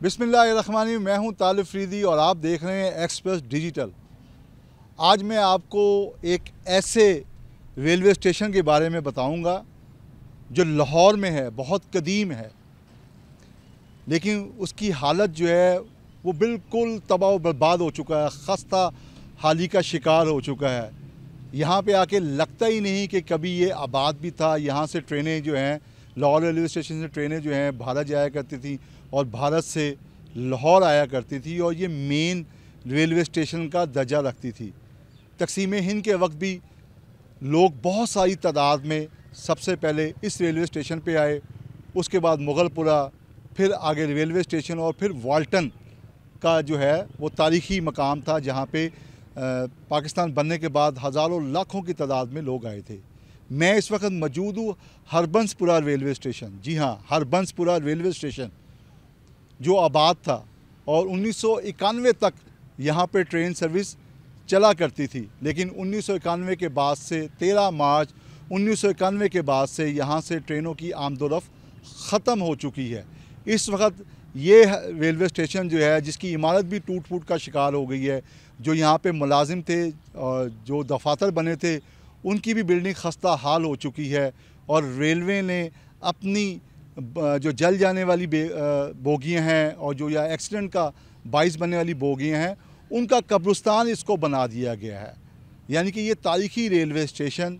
बिस्मिल्लाहिर्रहमानिर्रहीम। मैं हूं तालिब फरीदी और आप देख रहे हैं एक्सप्रेस डिजिटल। आज मैं आपको एक ऐसे रेलवे स्टेशन के बारे में बताऊंगा जो लाहौर में है, बहुत कदीम है, लेकिन उसकी हालत जो है वो बिल्कुल तबाह व बर्बाद हो चुका है, खस्ता हाली का शिकार हो चुका है। यहाँ पे आके लगता ही नहीं कि कभी ये आबाद भी था। यहाँ से ट्रेनें जो हैं, लाहौर रेलवे स्टेशन से ट्रेनें जो हैं भारत जाया करती थी और भारत से लाहौर आया करती थी और ये मेन रेलवे स्टेशन का दर्जा रखती थी। तकसीम हिंद के वक्त भी लोग बहुत सारी तादाद में सबसे पहले इस रेलवे स्टेशन पे आए, उसके बाद मुग़लपुरा, फिर आगे रेलवे स्टेशन और फिर वाल्टन का जो है वो तारीख़ी मकाम था जहाँ पे पाकिस्तान बनने के बाद हज़ारों लाखों की तादाद में लोग आए थे। मैं इस वक्त मौजूद हूँ हरबंसपुरा रेलवे स्टेशन। जी हाँ, हरबंसपुरा रेलवे स्टेशन जो आबाद था और 1991 तक यहाँ पे ट्रेन सर्विस चला करती थी, लेकिन 1991 के बाद से 13 मार्च 1991 के बाद से यहाँ से ट्रेनों की आमदोरफ़्त ख़त्म हो चुकी है। इस वक्त ये रेलवे स्टेशन जो है जिसकी इमारत भी टूट फूट का शिकार हो गई है, जो यहाँ पे मुलाजिम थे और जो दफातर बने थे उनकी भी बिल्डिंग खस्ता हाल हो चुकी है और रेलवे ने अपनी जो जल जाने वाली बोगियाँ हैं और जो या एक्सीडेंट का बाइस बनने वाली बोगियाँ हैं उनका कब्रिस्तान इसको बना दिया गया है। यानी कि ये तारीख़ी रेलवे स्टेशन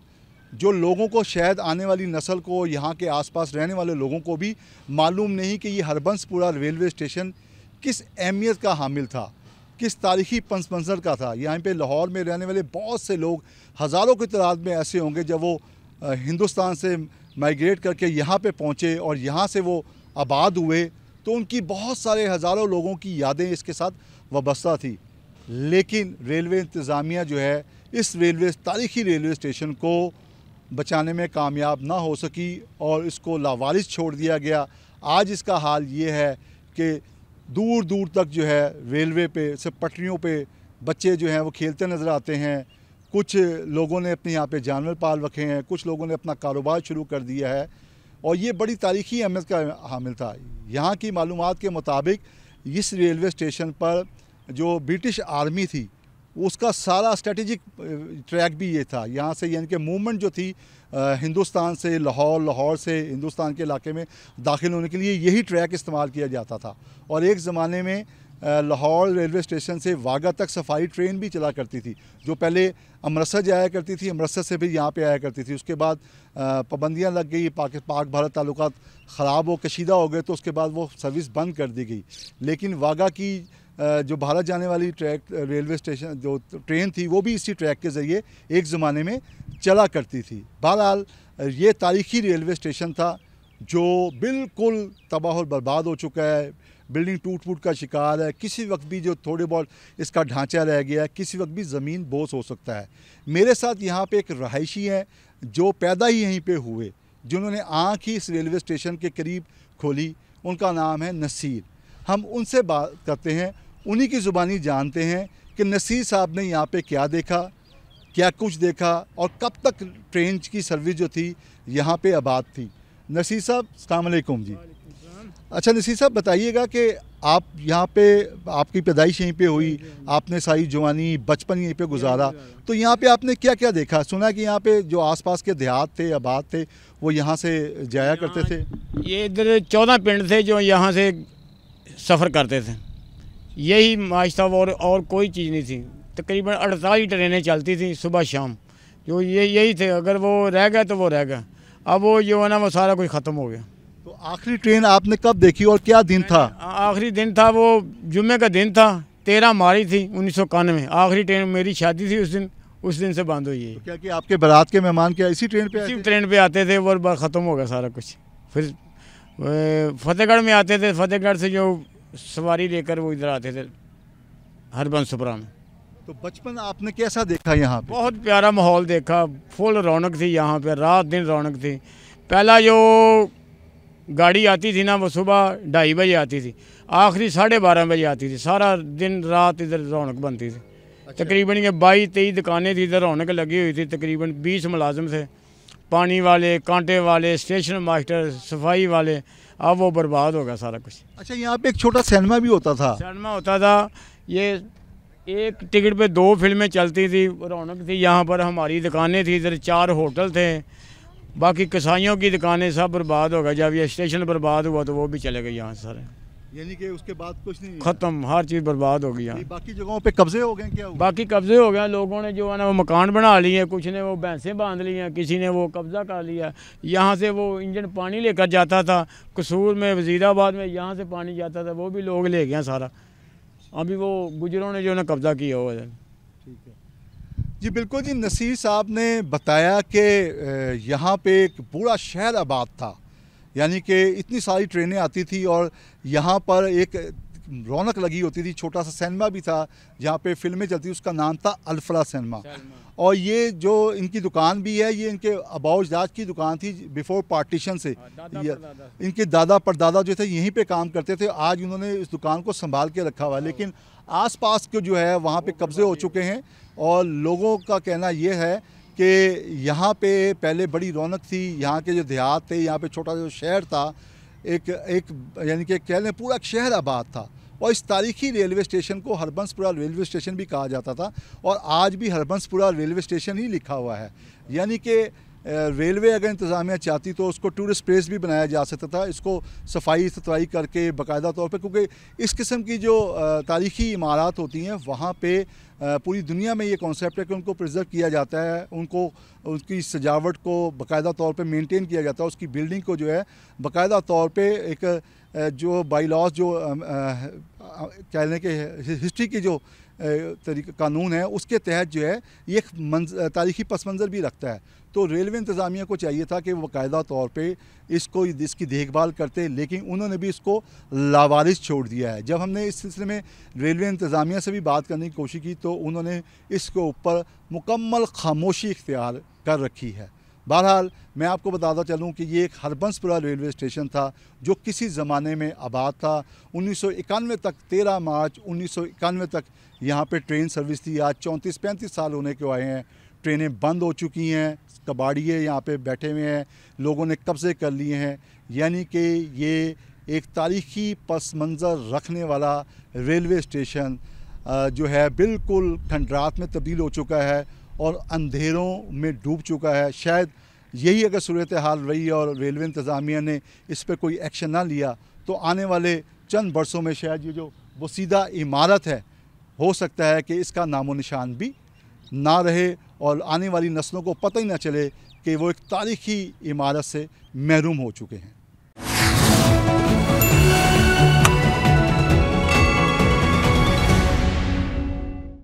जो लोगों को, शायद आने वाली नस्ल को, यहाँ के आसपास रहने वाले लोगों को भी मालूम नहीं कि ये हरबंसपुरा रेलवे स्टेशन किस अहमियत का हामिल था, किस तारीख़ी पस मंज़र का था। यहाँ पे लाहौर में रहने वाले बहुत से लोग, हज़ारों की तादाद में ऐसे होंगे जब वो हिंदुस्तान से माइग्रेट करके यहाँ पे पहुँचे और यहाँ से वो आबाद हुए तो उनकी बहुत सारे हज़ारों लोगों की यादें इसके साथ वाबस्ता थी। लेकिन रेलवे इंतज़ामिया जो है इस तारीख़ी रेलवे स्टेशन को बचाने में कामयाब ना हो सकी और इसको लावारिस छोड़ दिया गया। आज इसका हाल ये है कि दूर दूर तक जो है रेलवे पे, सिर्फ पटरियों पे बच्चे जो हैं वो खेलते नज़र आते हैं। कुछ लोगों ने अपने यहाँ पे जानवर पाल रखे हैं, कुछ लोगों ने अपना कारोबार शुरू कर दिया है और ये बड़ी तारीख़ी अहमियत का हामिल था। यहाँ की मालूमात के मुताबिक इस रेलवे स्टेशन पर जो ब्रिटिश आर्मी थी उसका सारा स्ट्रेटेजिक ट्रैक भी ये था। यहाँ से यानी कि मूवमेंट जो थी हिंदुस्तान से लाहौर, लाहौर से हिंदुस्तान के इलाके में दाखिल होने के लिए यही ट्रैक इस्तेमाल किया जाता था। और एक ज़माने में लाहौर रेलवे स्टेशन से वाघा तक सफारी ट्रेन भी चला करती थी, जो पहले अमृतसर जाया करती थी, अमृतसर से भी यहाँ पे आया करती थी। उसके बाद पाबंदियाँ लग गई, पाक भारत ताल्लुकात ख़राब हो, कशीदा हो गए, तो उसके बाद वो सर्विस बंद कर दी गई। लेकिन वाघा की जो भारत जाने वाली रेलवे स्टेशन जो ट्रेन थी वो भी इसी ट्रैक के ज़रिए एक ज़माने में चला करती थी। बहरहाल ये तारीख़ी रेलवे स्टेशन था जो बिल्कुल तबाह और बर्बाद हो चुका है, बिल्डिंग टूट फूट का शिकार है। किसी वक्त भी जो थोड़े बहुत इसका ढांचा रह गया है, किसी वक्त भी ज़मीन बोझ हो सकता है। मेरे साथ यहाँ पे एक रहायशी है जो पैदा ही यहीं पे हुए, जिन्होंने आँख ही इस रेलवे स्टेशन के करीब खोली। उनका नाम है नसीर। हम उनसे बात करते हैं, उन्हीं की ज़ुबानी जानते हैं कि नसीर साहब ने यहाँ पे क्या देखा, क्या कुछ देखा और कब तक ट्रेन की सर्विस जो थी यहाँ पे आबाद थी। नसीर साहब, अस्सलाम वालेकुम जी। अच्छा नसीर साहब, बताइएगा कि आप यहाँ पे, आपकी पैदाइश यहीं पे हुई, आपने सारी जवानी बचपन यहीं पे गुजारा, तो यहाँ पे आपने क्या क्या देखा? सुना कि यहाँ पे जो आसपास के देहात थे, आबाद थे, वो यहाँ से जाया करते थे। ये इधर 14 पिंड थे जो यहाँ से सफ़र करते थे, यही माश था और कोई चीज़ नहीं थी। तकरीबन 48 ट्रेनें चलती थी सुबह शाम, जो यही थे। अगर वो रह गया तो वो रह गया, अब वो जो है ना वो सारा कुछ ख़त्म हो गया। तो आखिरी ट्रेन आपने कब देखी और क्या दिन था? आखिरी दिन था वो जुम्मे का दिन था, 13 मार्च थी 1991। आखिरी ट्रेन, मेरी शादी थी उस दिन से बंद हुई है। तो क्या कि आपके बारात के मेहमान क्या इसी ट्रेन पे आते थे? वो ख़त्म हो गया सारा कुछ। फिर फतेहगढ़ में आते थे, फतेहगढ़ से जो सवारी लेकर वो इधर आते थे हरबंसपुरा में। तो बचपन आपने कैसा देखा यहाँ पे? बहुत प्यारा माहौल देखा, फुल रौनक थी यहाँ पे, रात दिन रौनक थी। पहला जो गाड़ी आती थी ना वो सुबह 2:30 बजे आती थी, आखिरी 12:30 बजे आती थी। सारा दिन रात इधर रौनक बनती थी। अच्छा। तकरीबन ये 22-23 दुकानें थी, इधर रौनक लगी हुई थी। तकरीबन 20 मुलाजिम थे, पानी वाले, कांटे वाले, स्टेशन मास्टर, सफाई वाले, अब वो बर्बाद होगा सारा कुछ। अच्छा, यहाँ पे एक छोटा सिनेमा भी होता था। सिनेमा होता था, ये एक टिकट पे 2 फिल्में चलती थी, रौनक थी। यहाँ पर हमारी दुकानें थी, इधर 4 होटल थे, बाकी कसाईयों की दुकानें सब बर्बाद हो गए। जब ये स्टेशन बर्बाद हुआ तो वो भी चले गए यहाँ सारे, यानी कि उसके बाद कुछ नहीं, ख़त्म, हर चीज़ बर्बाद हो गई यहाँ। बाकी जगहों पे कब्जे हो गए क्या हुआ? बाकी कब्जे हो गए, लोगों ने जो है ना वो मकान बना लिए, कुछ ने वो भैंसें बांध ली हैं, किसी ने वो कब्ज़ा कर लिया। यहाँ से वो इंजन पानी लेकर जाता था कसूर में, वज़ीराबाद में, यहाँ से पानी जाता था, वो भी लोग ले गए सारा। अभी वो गुजरों ने जो है कब्ज़ा किया हुआ है। ठीक है जी, बिल्कुल जी। नसीर साहब ने बताया कि यहाँ पे एक पूरा शहर आबाद था, यानी कि इतनी सारी ट्रेनें आती थी और यहाँ पर एक रौनक लगी होती थी। छोटा सा सिनेमा भी था जहाँ पे फिल्में चलती, उसका नाम था अल्फरा सिनेमा। और ये जो इनकी दुकान भी है, ये इनके आबाओ अजदाद की दुकान थी बिफोर पार्टीशन से। इनके दादा परदादा जो थे यहीं पे काम करते थे। आज उन्होंने इस दुकान को संभाल के रखा हुआ है, लेकिन आसपास के जो है वहाँ पे कब्ज़े हो चुके हैं। और लोगों का कहना ये है कि यहाँ पे पहले बड़ी रौनक थी, यहाँ के जो देहात थे, यहाँ पे छोटा जो शहर था, एक यानी कि कह लें पूरा शहर आबाद था। और इस तारीखी रेलवे स्टेशन को हरबंसपुरा रेलवे स्टेशन भी कहा जाता था, और आज भी हरबंसपुरा रेलवे स्टेशन ही लिखा हुआ है। यानी कि रेलवे अगर इंतज़ामिया चाहती तो उसको टूरिस्ट प्लेस भी बनाया जा सकता था, इसको सफाई सुथराई करके बाकायदा तौर पे, क्योंकि इस किस्म की जो तारीखी इमारत होती हैं वहाँ पे पूरी दुनिया में ये कॉन्सेप्ट है कि उनको प्रिजर्व किया जाता है, उनको उसकी सजावट को बाकायदा तौर पे मेंटेन किया जाता है, उसकी बिल्डिंग को जो है बाकायदा तौर पे एक जो बाई लॉज जो कह लें कि हिस्ट्री की जो तरीका कानून है उसके तहत जो है ये एक तारीखी पस मंज़र भी रखता है। तो रेलवे इंतज़ामिया को चाहिए था कि वो बाकायदा तौर पे इसकी देखभाल करते, लेकिन उन्होंने भी इसको लावारिस छोड़ दिया है। जब हमने इस सिलसिले में रेलवे इंतज़ामिया से भी बात करने की कोशिश की तो उन्होंने इसके ऊपर मुकम्मल खामोशी इख्तियार कर रखी है। बहरहाल मैं आपको बताता चलूँ कि ये एक हरबंसपुरा रेलवे स्टेशन था जो किसी ज़माने में आबाद था। 1991 तक, 13 मार्च 1991 तक यहाँ पे ट्रेन सर्विस थी। आज 34-35 साल होने को आए हैं, ट्रेनें बंद हो चुकी हैं, कबाड़िए यहाँ पे बैठे हुए हैं, लोगों ने कब्ज़े कर लिए हैं। यानी कि ये एक तारीख़ी पस मंज़र रखने वाला रेलवे स्टेशन जो है बिल्कुल खंडरात में तब्दील हो चुका है और अंधेरों में डूब चुका है। शायद यही अगर सूरत हाल रही और रेलवे इंतज़ामिया ने इस पर कोई एक्शन ना लिया तो आने वाले चंद बरसों में शायद ये जो वसीदा इमारत है हो सकता है कि इसका नामो निशान भी ना रहे और आने वाली नस्लों को पता ही ना चले कि वो एक तारीख़ी इमारत से महरूम हो चुके हैं।